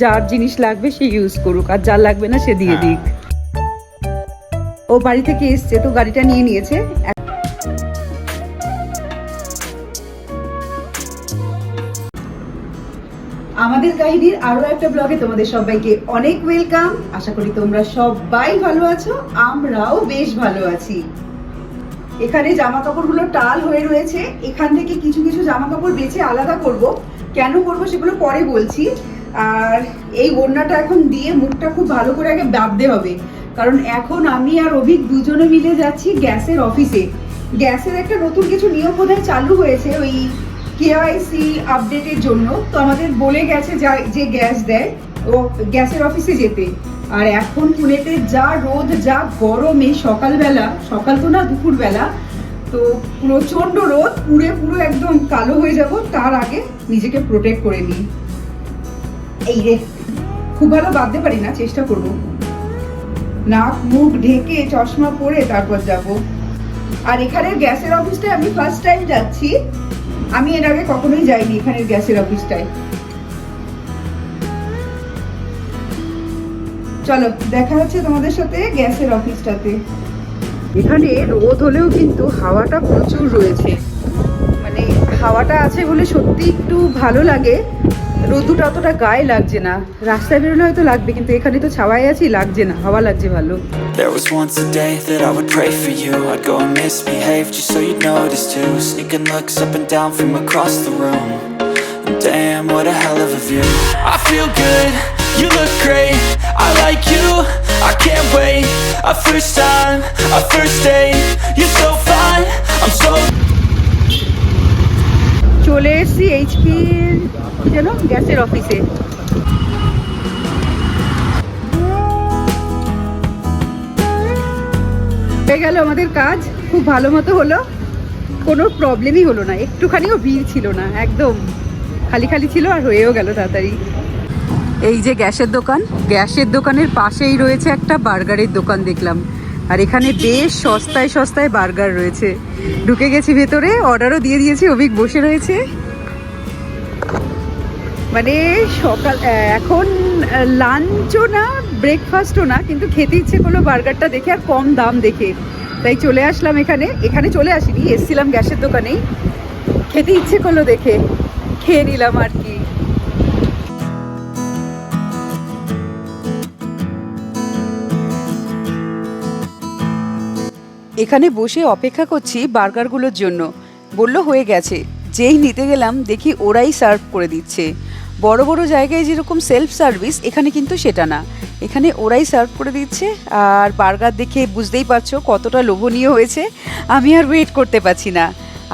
যার জিনিস লাগবে সে ইউজ করুক, আর যার লাগবে না সে দিয়ে দিক। ও বাড়ি থেকে এসছে তো গাড়িটা নিয়ে নিয়েছে। আমাদের কাহিনীর আরো একটা ব্লগে তোমাদের সবাইকে অনেক ওয়েলকাম। আশা করি তোমরা সবাই ভালো আছো, আমরাও বেশ ভালো আছি। এখানে জামা কাপড়গুলো টাল হয়ে রয়েছে, এখান থেকে কিছু কিছু জামা কাপড় বেছে আলাদা করব। কেন করব সেগুলো পরে বলছি। আর এই ওড়নাটা এখন দিয়ে মুখটা খুব ভালো করে আগে বাঁধতে হবে, কারণ এখন আমি আর অভিক দুজনে মিলে যাচ্ছি গ্যাসের অফিসে। গ্যাসের একটা নতুন কিছু নিয়ম বোধহয় চালু হয়েছে ওই কেওয়াইসি আপডেটের জন্য। তো আমাদের বলে গেছে যে গ্যাস দেয় ও গ্যাসের অফিসে যেতে। আর এখন পুনেতে যা রোদ যা গরম, এই সকালবেলা, সকাল তো না দুপুরবেলা, তো প্রচন্ড রোদ, পুরো একদম কালো হয়ে যাব। তার আগে নিজেকে প্রোটেক্ট করে নিই। এই রে, খুব ভালো বাঁধতে পারি না, চেষ্টা করব। নাক মুখ ঢেকে চশমা পরে তারপর যাব। আর এখানে গ্যাসের অফিসটায় আমি ফার্স্ট টাইম যাচ্ছি, আমি এর আগে কখনোই যাইনি এখানের গ্যাসের অফিসটায়। চলো দেখা হচ্ছে তোমাদের সাথে গ্যাসের অফিসটাতে। এখানে রোদ হলেও কিন্তু হাওয়াটা প্রচুর রয়েছে, মানে হাওয়াটা আছে বলে সত্যি একটু ভালো লাগে। রোদুটা অতটা গায়ে লাগছে না, রাস্তায় বেরোলে হয়তো লাগবে, কিন্তু এখানে তো ছাওয়াই আছি, লাগছে না, হাওয়া লাগছে ভালো। There was once a day that I would pray for you. I'd go and misbehave just so you'd notice too. Sneaking looks up and down from across the room. Damn, what a hell of a view. I feel good, you look great, I like you, I can't wait. A first time, a first date, you're so fine, I'm so... চলে এসেছি HP যেন গ্যাসের অফিসে। হয়ে গেল আমাদের কাজ, খুব ভালো মতো হলো, কোনো প্রবলেমই হলো না, একটুখানিও ভিড় ছিল না, একদম খালি খালি ছিল আর হয়েও গেল তাড়াতাড়ি। এই যে গ্যাসের দোকান, গ্যাসের দোকানের পাশেই রয়েছে একটা বার্গারের দোকান দেখলাম, আর এখানে বেশ সস্তায় সস্তায় বার্গার রয়েছে। ঢুকে গেছি ভেতরে, অর্ডারও দিয়ে দিয়েছি, অভিক বসে রয়েছে। মানে সকাল এখন লাঞ্চও না ব্রেকফাস্টও না, কিন্তু খেতে ইচ্ছে করলো বার্গারটা দেখে আর কম দাম দেখে, তাই চলে আসলাম এখানে। এখানে চলে আসিনি, এসছিলাম গ্যাসের দোকানেই, খেতে ইচ্ছে করলো দেখে খেয়ে নিলাম আর কি। এখানে বসে অপেক্ষা করছি বার্গারগুলোর জন্য, বলল হয়ে গেছে। যেই নিতে গেলাম দেখি ওরাই সার্ভ করে দিচ্ছে। বড় বড় জায়গায় যেরকম সেলফ সার্ভিস, এখানে কিন্তু সেটা না, এখানে ওরাই সার্ভ করে দিচ্ছে। আর বার্গার দেখে বুঝতেই পারছো কতটা লোভনীয় হয়েছে, আমি আর ওয়েট করতে পারছি না।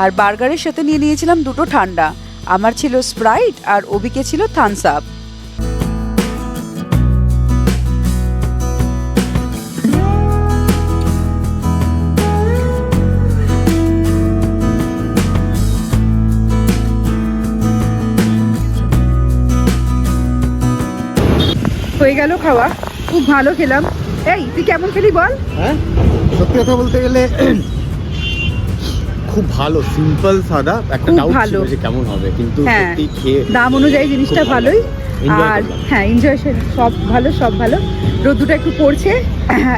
আর বার্গারের সাথে নিয়ে নিয়েছিলাম দুটো ঠান্ডা, আমার ছিল স্প্রাইট আর অবিকে ছিল থামস আপ। হয়ে গেল খাওয়া, খুব ভালো খেলাম। এই তুই কেমন খেলি বল? হ্যাঁ, সত্যি কথা বলতে গেলে খুব ভালো, সিম্পল সাদা। একটা ডাউট ছিল যে কেমন হবে, কিন্তু সত্যি খেয়ে দাম অনুযায়ী জিনিসটা ভালোই। আর হ্যাঁ, এনজয় সব ভালো, সব ভালো। রোদুটা একটু পড়ছে,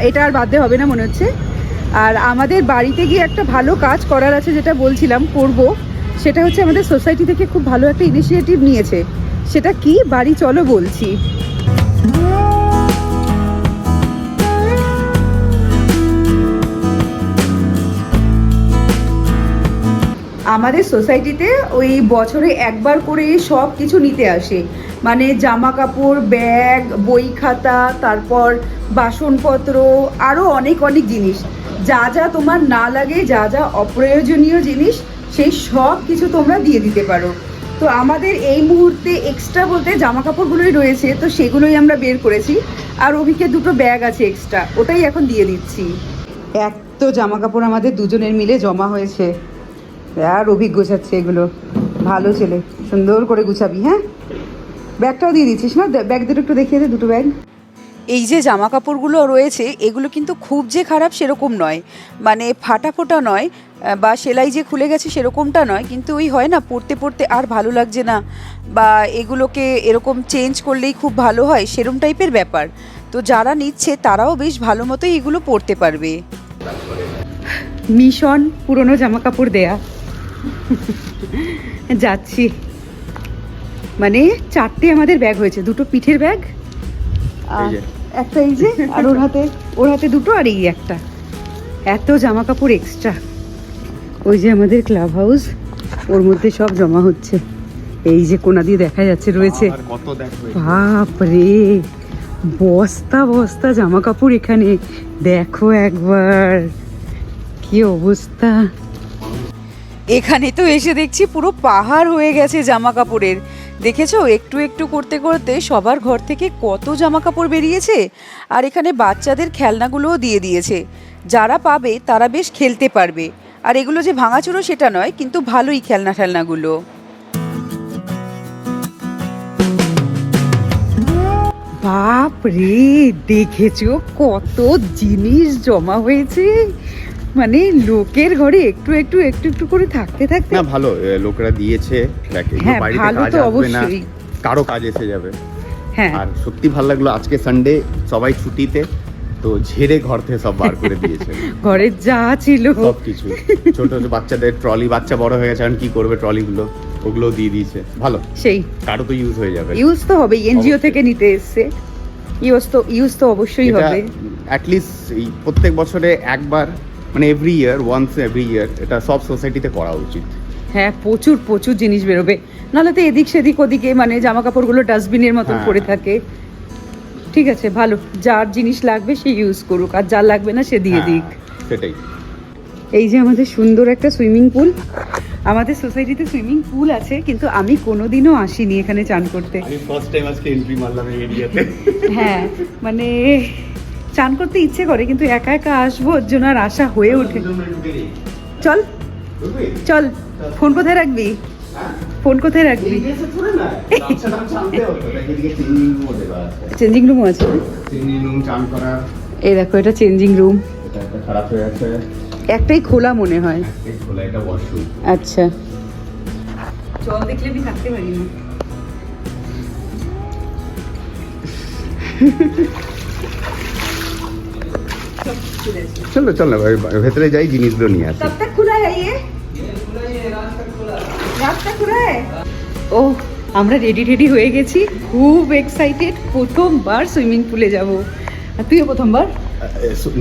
এটা আর বাদে হবে না মনে হচ্ছে। আর আমাদের বাড়িতে গিয়ে একটা ভালো কাজ করার আছে, যেটা বলছিলাম করব, সেটা হচ্ছে আমাদের সোসাইটি থেকে খুব ভালো একটা ইনিশিয়েটিভ নিয়েছে। সেটা কি, বাড়ি চলো বলছি। আমাদের সোসাইটিতে ওই বছরে একবার করে সব কিছু নিতে আসে, মানে জামা কাপড়, ব্যাগ, বই খাতা, তারপর বাসনপত্র, আরও অনেক অনেক জিনিস। যা যা তোমার না লাগে, যা যা অপ্রয়োজনীয় জিনিস, সেই সব কিছু তোমরা দিয়ে দিতে পারো। তো আমাদের এই মুহূর্তে এক্সট্রা বলতে জামা কাপড়গুলোই রয়েছে, তো সেগুলোই আমরা বের করেছি। আর অভিকে দুটো ব্যাগ আছে এক্সট্রা, ওটাই এখন দিয়ে দিচ্ছি। এত জামা কাপড় আমাদের দুজনের মিলে জমা হয়েছে, আর অভিক গোছাচ্ছে এগুলো। ভালো ছেলে, সুন্দর করে গুছাবি। হ্যাঁ, ব্যাগটাও দিয়ে দিচ্ছিস না? ব্যাগ দুটো একটু দেখিয়ে দে, দুটো ব্যাগ। এই যে জামা কাপড়গুলো রয়েছে এগুলো কিন্তু খুব যে খারাপ সেরকম নয়, মানে ফাটা ফোটা নয় বা সেলাই যে খুলে গেছে সেরকমটা নয়, কিন্তু ওই হয় না পরতে পরতে আর ভালো লাগছে না বা এগুলোকে এরকম চেঞ্জ করলেই খুব ভালো হয় সেরম টাইপের ব্যাপার। তো যারা নিচ্ছে তারাও বেশ ভালো মতোই এগুলো পরতে পারবে। মিশন পুরনো জামা কাপড় দেয়া যাচ্ছি, মানে 4টে আমাদের ব্যাগ হয়েছে, 2টো পিঠের ব্যাগ আর একটা এই যে, আর ওর হাতে 2টো আর এই একটা, এত জামা কাপড় এক্সট্রা। ওই যে আমাদের ক্লাব হাউস, ওর মধ্যে সব জমা হচ্ছে, এই যে কোনা দিয়ে দেখা যাচ্ছে রয়েছে। বাপরে বস্তা বস্তা জামা কাপড় এখানে, দেখো একবার কি অবস্থা। এখানে তো এসে দেখছি পুরো পাহাড় হয়ে গেছে জামা কাপড়ের, দেখেছো একটু একটু করতে করতে সবার ঘর থেকে কত জামা কাপড় বেরিয়েছে। আর এখানে বাচ্চাদের খেলনাগুলোও দিয়ে দিয়েছে, যারা পাবে তারা বেশ খেলতে পারবে। আর এগুলো যে ভাঙাচুরো সেটা নয়, কিন্তু ভালোই খেলনাগুলো। বাপ রে, দেখেছো কত জিনিস জমা হয়েছে, মানে লোকের ঘরে একটু একটু একটু একটু করে থাকতে থাকতে। না ভালো, লোকেরা দিয়েছে, হ্যাঁ ভালো তো অবশ্যই, কারো কাজ এসে যাবে। হ্যাঁ আর সত্যি ভালো লাগলো, আজকে সানডে সবাই ছুটিতে, তো ঝেড়ে ঘর থেকে সব বার করে দিয়েছে ঘরের যা ছিল সবকিছু, ছোট ছোট বাচ্চাদের ট্রলি, বাচ্চা বড় হয়ে গেছে এখন কি করবে ট্রলিগুলো, ওগুলো দিয়ে দিয়েছে। ভালো, সেই কারো তো ইউজ হয়ে যাবে, ইউজ তো হবে, এনজিও থেকে নিতে এসছে, ইউজ তো অবশ্যই হবে। অ্যাট লিস্ট এই প্রত্যেক বছরে একবার, মানে এভরি ইয়ার এটা সব সোসাইটিতে করা উচিত। হ্যাঁ প্রচুর প্রচুর জিনিস বেরোবে, নাহলে তো এদিক সেদিক ওদিকে মানে জামা কাপড়গুলো ডাস্টবিনের মতন পড়ে থাকে। ঠিক আছে, ভালো, যার জিনিস লাগবে সে ইউজ করুক, আর যার লাগবে না সে দিয়ে দিক। সেটাই। এই যে আমাদের সুন্দর একটা সুইমিং পুল, আমাদের সোসাইটিতে সুইমিং পুল আছে, কিন্তু আমি কোনোদিনও আসিনি এখানে চান করতে। আমি ফার্স্ট টাইম আজকে এন্ট্রি মারলাম এই এরিয়াতে। হ্যাঁ মানে চান করতে ইচ্ছে করে, কিন্তু একা একা আসবো ওর জন্য আর আশা হয়ে ওঠে। চল চল, ফোন কোথায় রাখবি, ফোন কোথায় রাখবি? চেঞ্জিং রুমও আছে, এই দেখো এটা চেঞ্জিং রুম, খারাপ হয়ে গেছে, একটাই খোলা মনে হয়। আচ্ছা চল, দেখলে আমি থাকতে পারি না। চলো চল না ভাই, ভেতরে যাই, জিনিসগুলো নিয়ে আসি। कब तक खुला है ये রাস্তা খোলা है? ও আমরা রেডি হয়ে গেছি, খুব এক্সাইটেড, প্রথমবার সুইমিং পুলে যাব। আর তুইও প্রথমবার?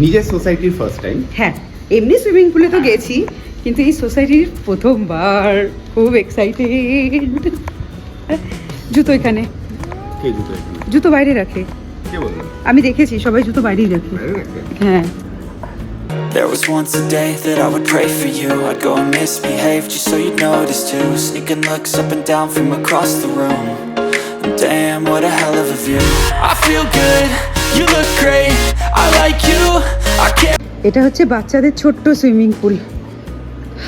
নিজের সোসাইটির ফার্স্ট টাইম। হ্যাঁ এমনি সুইমিং পুলে তো গেছি, কিন্তু এই সোসাইটির প্রথমবার, খুব এক্সাইটেড। জুতো এখানে, কে জুতো এখানে? জুতো বাইরে রাখে, কে বললো? আমি দেখেছি সবাই জুতো বাইরেই রাখে। হ্যাঁ There was once a day that I would pray for you. I'd go and misbehave just so you'd notice too. Sneaking looks up and down from across the room. Damn, what a hell of a view. I feel good, you look great, I like you, I can't. এটা হচ্ছে বাচ্চাদের ছোট্ট swimming pool,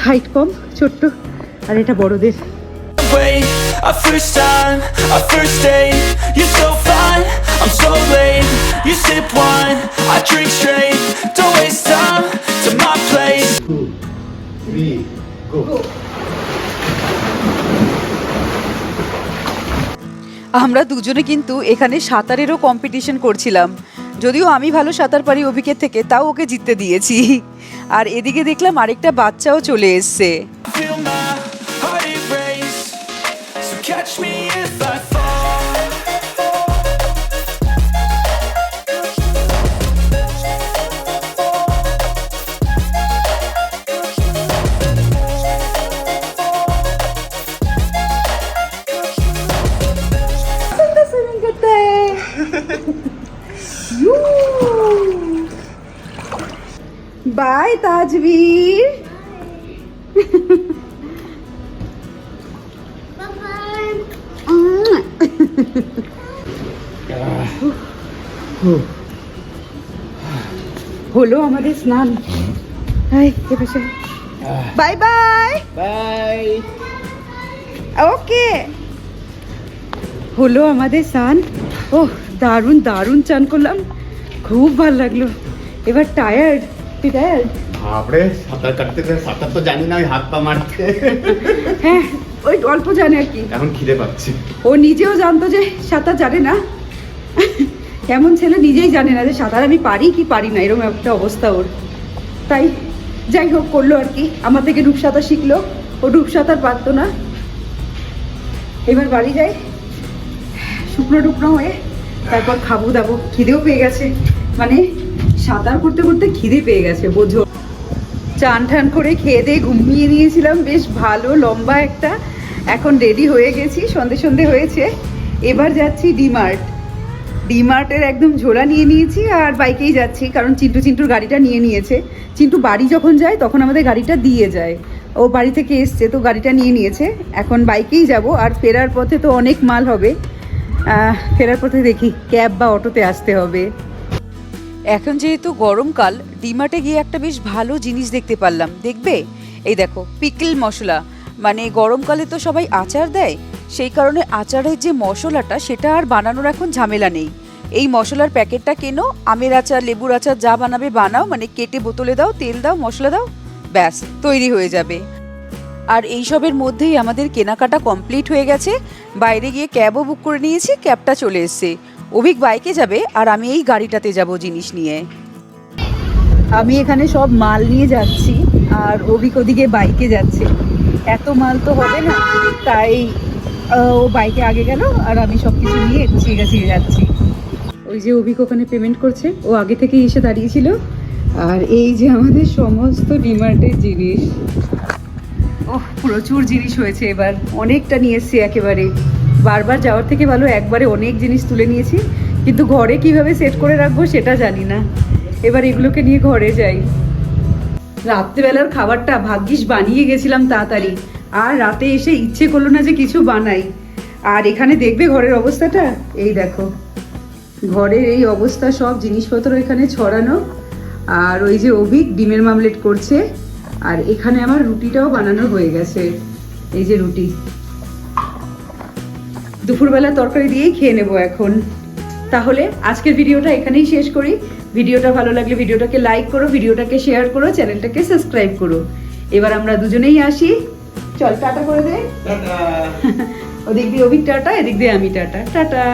height কম, ছোট্ট, আর এটা বড়দের। Wait, a first time, a first date. You're so fine, I'm so late. You sip wine, I drink straight. Don't waste time to my place. 2, 3, go. আমরা দুজনে কিন্তু এখানে সাঁতারেরও কম্পিটিশন করছিলাম, যদিও আমি ভালো সাঁতার পারি অভিকের থেকে, তাও ওকে জিততে দিয়েছি। আর এদিকে দেখলাম আরেকটা বাচ্চাও চলে এসছে। Feel my heart erase, so catch me if I fall. Bye Tajveer. হলো আমাদের স্নান। Bye bye bye. ওকে, হলো আমাদের স্নান। ও দারুণ দারুণ চান করলাম, খুব ভালো লাগলো। এবার টায়ার্ড, তুই টায়ার্ড? বাপরে, সাঁতার কাটতে সাঁতার তো জানি না, ওই হাত পা মারতে। হ্যাঁ, ওই অল্প জানে আর কি। এখন খিদে পাচ্ছি। ও নিজেও জানতো যে সাঁতার জানে না, কেমন ছেলে নিজেই জানে না যে সাঁতার আমি পারি কি পারি না, এরকম একটা অবস্থা ওর। তাই যাই হোক করলো আর কি, আমার থেকে ডুব সাঁতার শিখলো, ও ডুব সাঁতার পারতো না। এবার বাড়ি যাই শুকনো টুকনো হয়ে, তারপর খাবো দাবো, খিদেও পেয়ে গেছে, মানে সাঁতার করতে করতে খিদে পেয়ে গেছে বোঝো। চান ঠান করে খেয়ে দিয়ে ঘুমিয়ে নিয়েছিলাম বেশ ভালো লম্বা একটা। এখন রেডি হয়ে গেছি, সন্ধে সন্ধে হয়েছে। এবার যাচ্ছি ডিমার্ট। ডিমার্টের একদম ঝোলা নিয়ে নিয়েছি আর বাইকেই যাচ্ছি, কারণ চিন্টুর গাড়িটা নিয়ে নিয়েছে। চিন্টু বাড়ি যখন যায় তখন আমাদের গাড়িটা দিয়ে যায়, ও বাড়ি থেকে এসছে তো গাড়িটা নিয়ে নিয়েছে। এখন বাইকেই যাব, আর ফেরার পথে তো অনেক মাল হবে, ফেরার পথে দেখি ক্যাব বা অটোতে আসতে হবে। এখন যেহেতু গরমকাল, ডিমার্টে গিয়ে একটা বেশ ভালো জিনিস দেখতে পারলাম। দেখবে, এই দেখো পিকল মশলা, মানে গরমকালে তো সবাই আচার দেয়, সেই কারণে আচারের যে মশলাটা সেটা আর বানানোর এখন ঝামেলা নেই। এই মশলার প্যাকেটটা কেনো, আমের আচার লেবুর আচার যা বানাবে বানাও, মানে কেটে বোতলে দাও, তেল দাও, মশলা দাও, ব্যাস তৈরি হয়ে যাবে। আর এইসবের মধ্যেই আমাদের কেনাকাটা কমপ্লিট হয়ে গেছে। বাইরে গিয়ে ক্যাবও বুক করে নিয়েছি, ক্যাবটা চলে এসছে। অভিক বাইকে যাবে আর আমি এই গাড়িটাতে যাব জিনিস নিয়ে। আমি এখানে সব মাল নিয়ে যাচ্ছি আর অভিক ওদিকে বাইকে যাচ্ছে। এত মাল তো হবে না, তাই ও বাইকে আগে গেল আর আমি সব কিছু নিয়ে গুছিয়ে গাছিয়ে যাচ্ছি। ওই যে অভিক ওখানে পেমেন্ট করছে, ও আগে থেকেই এসে দাঁড়িয়েছিল। আর এই যে আমাদের সমস্ত ডিমার্টের জিনিস, ওহ প্রচুর জিনিস হয়েছে এবার, অনেকটা নিয়ে এসছি একেবারে। বারবার যাওয়ার থেকে ভালো একবারে অনেক জিনিস তুলে নিয়েছি, কিন্তু ঘরে কিভাবে সেট করে রাখবো সেটা জানি না। এবার এগুলোকে নিয়ে ঘরে যাই। রাত্রেবেলার খাবারটা ভাগ্যিস বানিয়ে গেছিলাম তাড়াতাড়ি, আর রাতে এসে ইচ্ছে করলো না যে কিছু বানাই। আর এখানে দেখবে ঘরের অবস্থাটা, এই দেখো ঘরের এই অবস্থা, সব জিনিসপত্র এখানে ছড়ানো। আর ওই যে অভিক ডিমের মামলেট করছে, আর এখানে আমার রুটিটাও বানানো হয়ে গেছে। এই যে রুটি, দুপুরবেলা তরকারি দিয়েই খেয়ে নেবো এখন। তাহলে আজকের ভিডিওটা এখানেই শেষ করি। ভিডিওটা ভালো লাগলে ভিডিওটাকে লাইক করো, ভিডিওটাকে শেয়ার করো, চ্যানেলটাকে সাবস্ক্রাইব করো। এবার আমরা দুজনেই আসি, চল টাটা করে দে। ওদিক দিয়ে অভিক টাটা, এদিক দিয়ে আমি টাটা। টাটা।